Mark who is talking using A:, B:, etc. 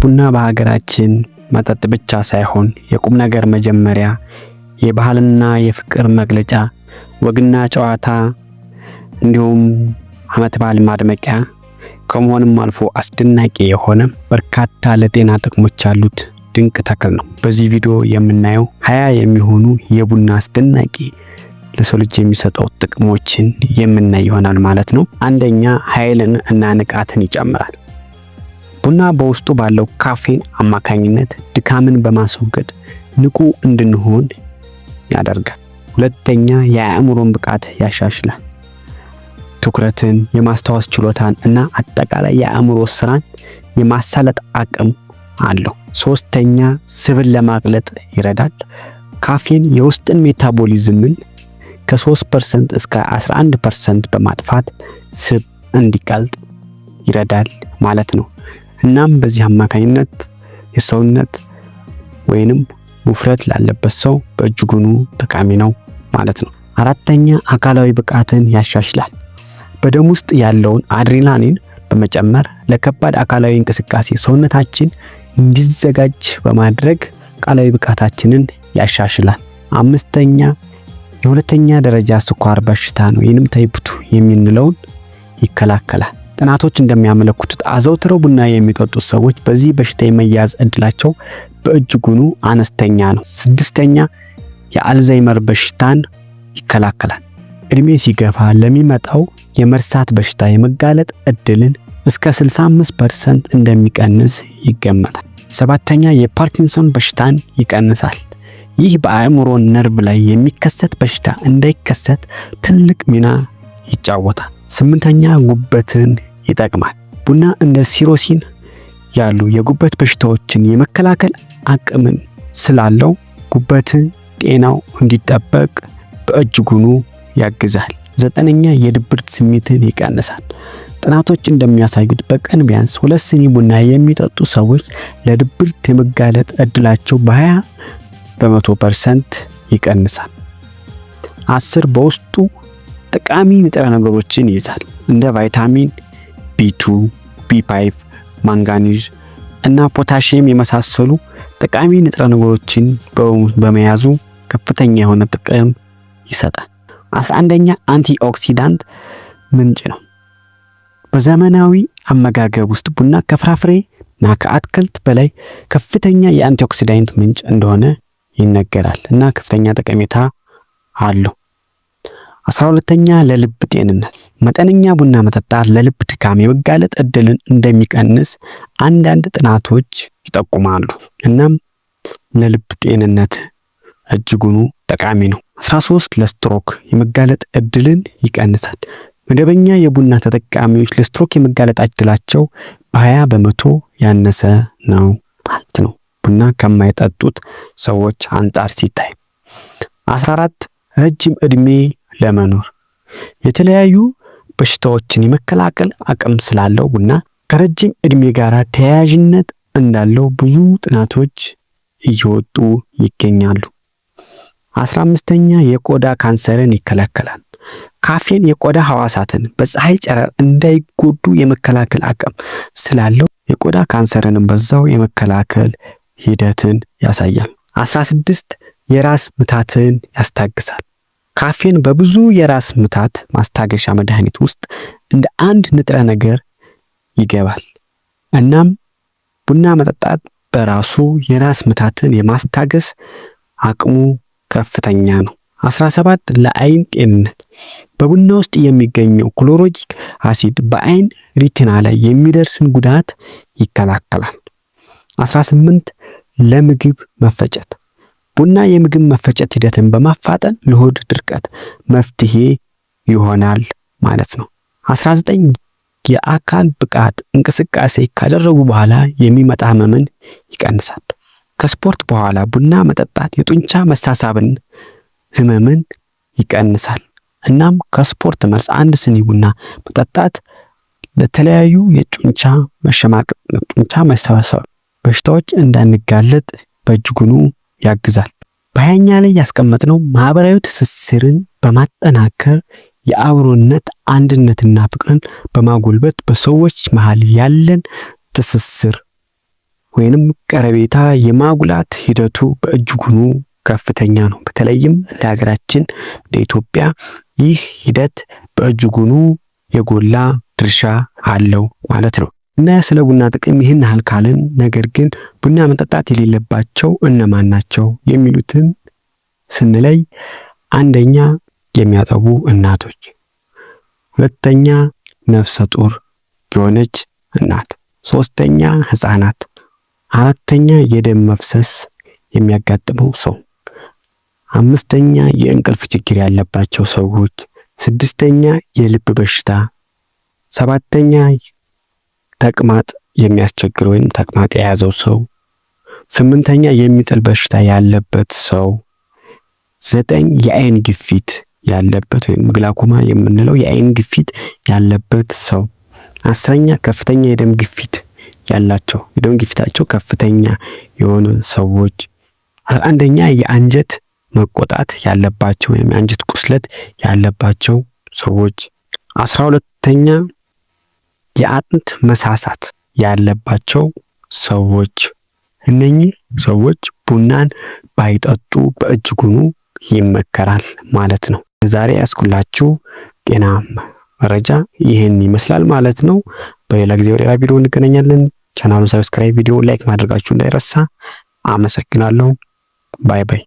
A: ቡና በሀገራችን መጠጥ ብቻ ሳይሆን የቁም ነገር መጀመሪያ፣ የባህልና የፍቅር መግለጫ፣ ወግና ጨዋታ እንዲሁም ዓመት በዓል ማድመቂያ ከመሆንም አልፎ አስደናቂ የሆነ በርካታ ለጤና ጥቅሞች ያሉት ድንቅ ተክል ነው። በዚህ ቪዲዮ የምናየው 20 የሚሆኑ የቡና አስደናቂ ለሰው ልጅ የሚሰጠው ጥቅሞችን የምናይ ይሆናል ማለት ነው። አንደኛ፣ ኃይልን እና ንቃትን ይጨምራል። ቡና በውስጡ ባለው ካፌን አማካኝነት ድካምን በማስወገድ ንቁ እንድንሆን ያደርጋል። ሁለተኛ፣ የአእምሮን ብቃት ያሻሽላል። ትኩረትን፣ የማስታወስ ችሎታን እና አጠቃላይ የአእምሮ ስራን የማሳለጥ አቅም አለው። ሶስተኛ፣ ስብን ለማቅለጥ ይረዳል። ካፌን የውስጥን ሜታቦሊዝምን ከ3% እስከ 11% በማጥፋት ስብ እንዲቀልጥ ይረዳል ማለት ነው። እናም በዚህ አማካኝነት የሰውነት ወይንም ውፍረት ላለበት ሰው በእጅጉኑ ጠቃሚ ነው ማለት ነው። አራተኛ፣ አካላዊ ብቃትን ያሻሽላል። በደም ውስጥ ያለውን አድሬናሊን በመጨመር ለከባድ አካላዊ እንቅስቃሴ ሰውነታችን እንዲዘጋጅ በማድረግ አካላዊ ብቃታችንን ያሻሽላል። አምስተኛ፣ የሁለተኛ ደረጃ ስኳር በሽታን ወይንም ታይፕ 2 የምንለውን ይከላከላል። ጥናቶች እንደሚያመለክቱት አዘውትረው ቡና የሚጠጡ ሰዎች በዚህ በሽታ የመያዝ እድላቸው በእጅጉኑ አነስተኛ ነው። ስድስተኛ፣ የአልዛይመር በሽታን ይከላከላል። እድሜ ሲገፋ ለሚመጣው የመርሳት በሽታ የመጋለጥ እድልን እስከ 65% እንደሚቀንስ ይገመታል። ሰባተኛ፣ የፓርኪንሰን በሽታን ይቀንሳል። ይህ በአእምሮ ነርቭ ላይ የሚከሰት በሽታ እንዳይከሰት ትልቅ ሚና ይጫወታል። ስምንተኛ፣ ጉበትን ይጠቅማል። ቡና እንደ ሲሮሲን ያሉ የጉበት በሽታዎችን የመከላከል አቅምን ስላለው ጉበትን ጤናው እንዲጠበቅ በእጅጉኑ ያግዛል። ዘጠነኛ፣ የድብርት ስሜትን ይቀንሳል። ጥናቶች እንደሚያሳዩት በቀን ቢያንስ 2 ሲኒ ቡና የሚጠጡ ሰዎች ለድብርት የመጋለጥ እድላቸው በ20% ይቀንሳል። 10 በውስጡ ጠቃሚ ንጥረ ነገሮችን ይይዛል። እንደ ቫይታሚን B2፣ B5፣ ማንጋኒዝ እና ፖታሺየም የመሳሰሉ ጠቃሚ ንጥረ ነገሮችን በመያዙ ከፍተኛ የሆነ ጥቅም ይሰጣል። 11ኛ፣ አንቲኦክሲዳንት ምንጭ ነው። በዘመናዊ አመጋገብ ውስጥ ቡና ከፍራፍሬና ከአትክልት በላይ ከፍተኛ የአንቲኦክሲዳንት ምንጭ እንደሆነ ይነገራል እና ከፍተኛ ጠቀሜታ አለው። 12ኛ፣ ለልብ ጤንነት መጠነኛ ቡና መጠጣት ለልብ ድካም የመጋለጥ እድልን እንደሚቀንስ አንዳንድ ጥናቶች ይጠቁማሉ። እናም ለልብ ጤንነት እጅጉኑ ጠቃሚ ነው። 13 ለስትሮክ የመጋለጥ እድልን ይቀንሳል። መደበኛ የቡና ተጠቃሚዎች ለስትሮክ የመጋለጥ እድላቸው በ20% ያነሰ ነው ማለት ነው፣ ቡና ከማይጠጡት ሰዎች አንጻር ሲታይ። 14 ረጅም እድሜ ለመኖር የተለያዩ በሽታዎችን የመከላከል አቅም ስላለው ቡና ከረጅም እድሜ ጋር ተያያዥነት እንዳለው ብዙ ጥናቶች እየወጡ ይገኛሉ። 15ኛ፣ የቆዳ ካንሰርን ይከላከላል። ካፌን የቆዳ ህዋሳትን በፀሐይ ጨረር እንዳይጎዱ የመከላከል አቅም ስላለው የቆዳ ካንሰርንም በዛው የመከላከል ሂደትን ያሳያል። 16 የራስ ምታትን ያስታግሳል። ካፌን በብዙ የራስ ምታት ማስታገሻ መድኃኒት ውስጥ እንደ አንድ ንጥረ ነገር ይገባል። እናም ቡና መጠጣት በራሱ የራስ ምታትን የማስታገስ አቅሙ ከፍተኛ ነው። 17 ለአይን ጤንነት በቡና ውስጥ የሚገኘው ክሎሮጂክ አሲድ በአይን ሪቲና ላይ የሚደርስን ጉዳት ይከላከላል። 18 ለምግብ መፈጨት ቡና የምግብ መፈጨት ሂደትን በማፋጠን ለሆድ ድርቀት መፍትሄ ይሆናል ማለት ነው። 19 የአካል ብቃት እንቅስቃሴ ካደረጉ በኋላ የሚመጣ ህመምን ይቀንሳል። ከስፖርት በኋላ ቡና መጠጣት የጡንቻ መሳሳብን ህመምን ይቀንሳል። እናም ከስፖርት መልስ 1 ሲኒ ቡና መጠጣት ለተለያዩ የጡንቻ መሸማቀቅ፣ ጡንቻ መሰባሰብ በሽታዎች እንዳንጋለጥ በእጅጉኑ ያግዛል። በ20ኛ ላይ ያስቀመጥነው ማህበራዊ ትስስርን በማጠናከር የአብሮነት አንድነትና ፍቅርን በማጎልበት በሰዎች መሃል ያለን ትስስር ወይንም ቀረቤታ የማጉላት ሂደቱ በእጅጉኑ ከፍተኛ ነው። በተለይም ለሀገራችን ለኢትዮጵያ ይህ ሂደት በእጅጉኑ የጎላ ድርሻ አለው ማለት ነው። እና ስለ ቡና ጥቅም ይህን ያህል ካልን፣ ነገር ግን ቡና መጠጣት የሌለባቸው እነማን ናቸው የሚሉትን ስንለይ አንደኛ የሚያጠቡ እናቶች፣ ሁለተኛ ነፍሰ ጡር የሆነች እናት፣ ሶስተኛ ህፃናት፣ አራተኛ የደም መፍሰስ የሚያጋጥመው ሰው፣ አምስተኛ የእንቅልፍ ችግር ያለባቸው ሰዎች፣ ስድስተኛ የልብ በሽታ፣ ሰባተኛ ተቅማጥ የሚያስቸግር ወይም ተቅማጥ የያዘው ሰው፣ ስምንተኛ የሚጥል በሽታ ያለበት ሰው፣ ዘጠኝ የአይን ግፊት ያለበት ወይም ግላኮማ የምንለው የአይን ግፊት ያለበት ሰው፣ አስረኛ ከፍተኛ የደም ግፊት ያላቸው የደም ግፊታቸው ከፍተኛ የሆነ ሰዎች፣ አንደኛ የአንጀት መቆጣት ያለባቸው ወይም የአንጀት ቁስለት ያለባቸው ሰዎች፣ 12ኛ የአጥንት መሳሳት ያለባቸው ሰዎች። እነኚህ ሰዎች ቡናን ባይጠጡ በእጅጉኑ ይመከራል ማለት ነው። ዛሬ ያስኩላችሁ ጤናማ መረጃ ይህን ይመስላል ማለት ነው። በሌላ ጊዜ ወደ ሌላ ቪዲዮ እንገናኛለን። ቻናሉን ሰብስክራይብ፣ ቪዲዮ ላይክ ማድረጋችሁ እንዳይረሳ። አመሰግናለሁ። ባይ ባይ።